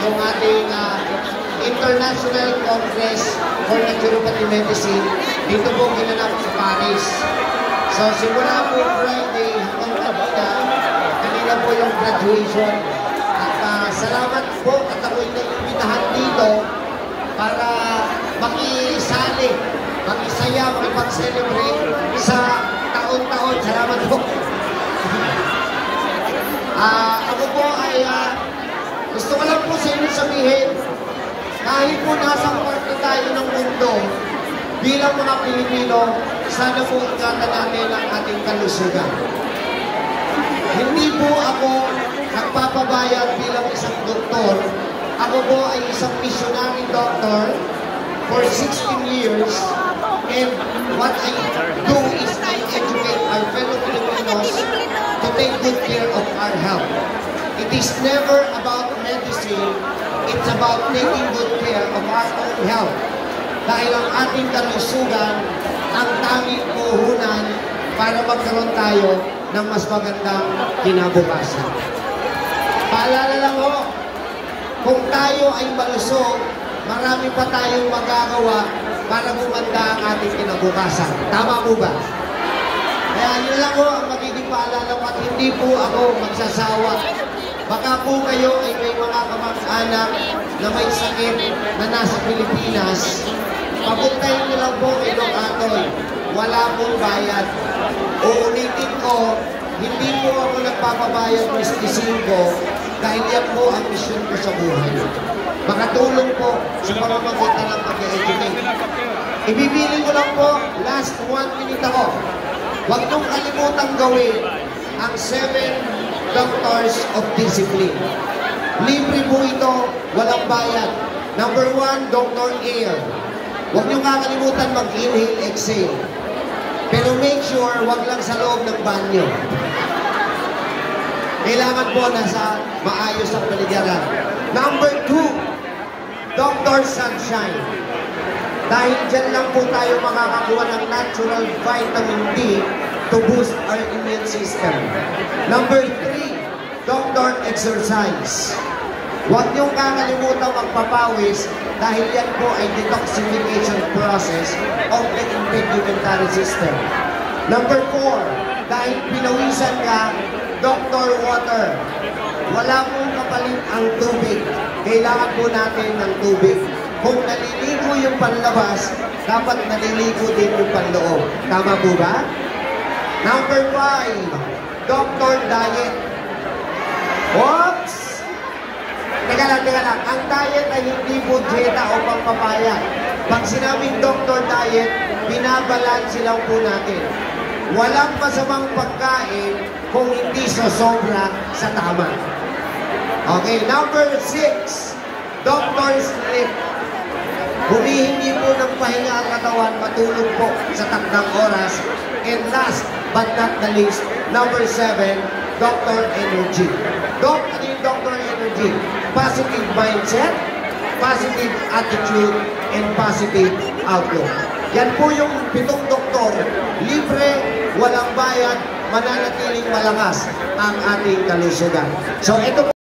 yung ating International Congress for Naturopathy Medicine dito po ginanap sa Paris. So simula po Friday hanggang kanina po yung graduation. At salamat po at ako'y naimbitahan dito para makisali, makisaya, makipag-celebrate sa taon-taon. Salamat po. Ako po ay gusto ko lang po sa inyo sabihin, kahit po nasa parte tayo ng mundo, bilang mga Pilipino, sana po ingatan natin ang ating kalusugan. Hindi po ako nagpapabayad bilang isang doktor. Ako po ay isang missionary doctor for 16 years. And what I do is I educate our fellow Filipinos to take good care of our health. It is never about medicine, it's about taking good care of our own health. Dahil ang ating kalusugan ang tanging puhunan para magkaroon tayo ng mas magandang kinabukasan. Paalala lang ho, kung tayo ay malusog, marami pa tayong magagawa para gumanda ang ating kinabukasan. Tama po ba? Kaya yun lang ho ang magiging paalala ko at hindi po ako magsasawa. Baka po kayo ay may mga kamag-anak na may sakit na nasa Pilipinas. Papuntahin niyo lang po kay Doc Atoy. Wala pong bayad. Uulitin ko, hindi po ako nagpapabayad ng stisingo dahil yan po ang mission ko sa buhay. Makatulong po sa pamamagitan ng pag-educate. Ibibili ko lang po, last 1 minute ako. Huwag niyong kalimutang gawin ang 7 Doctors of Discipline. Libre po ito, walang bayad. Number 1, Dr. Air. Huwag niyong kakalimutan mag-inhale, exhale. Pero make sure, huwag lang sa loob ng banyo. Kailangan po nasa maayos ang paligiran. Number 2, Dr. Sunshine. Dahil dyan lang po tayo makakakuha ng natural vitamin D to boost our immune system. Number 3, Dr. Exercise. Huwag niyong kakalimutan magpapawis dahil yan po ay detoxification process of the integumentary system. Number 4, dahil pinawisan ka, Dr. Water. Wala pong kapalit ang tubig. Kailangan po natin ng tubig. Kung naliligo yung panlabas, dapat naliligo din yung panloob. Tama po ba? Number 5, Dr. Diet. Oops! Teka lang. Ang diet ay hindi po dieta o pangpapaya. Pag sinabing Dr. Diet, binabalansi lang po natin. Walang masamang pagkain kung hindi sosobra sa tama. Okay, number 6, Dr. Sleep. Humihingi po ng pahinga ang katawan, matulog po sa takdang oras. And last but not the least, number 7, Dr. Energy. Doc, ano yung Dr. Energy? Positive mindset, positive attitude, and positive outlook. Yan po yung 7 doktor. Libre, walang bayad, mananatiling malakas ang ating kalusugan. So ito po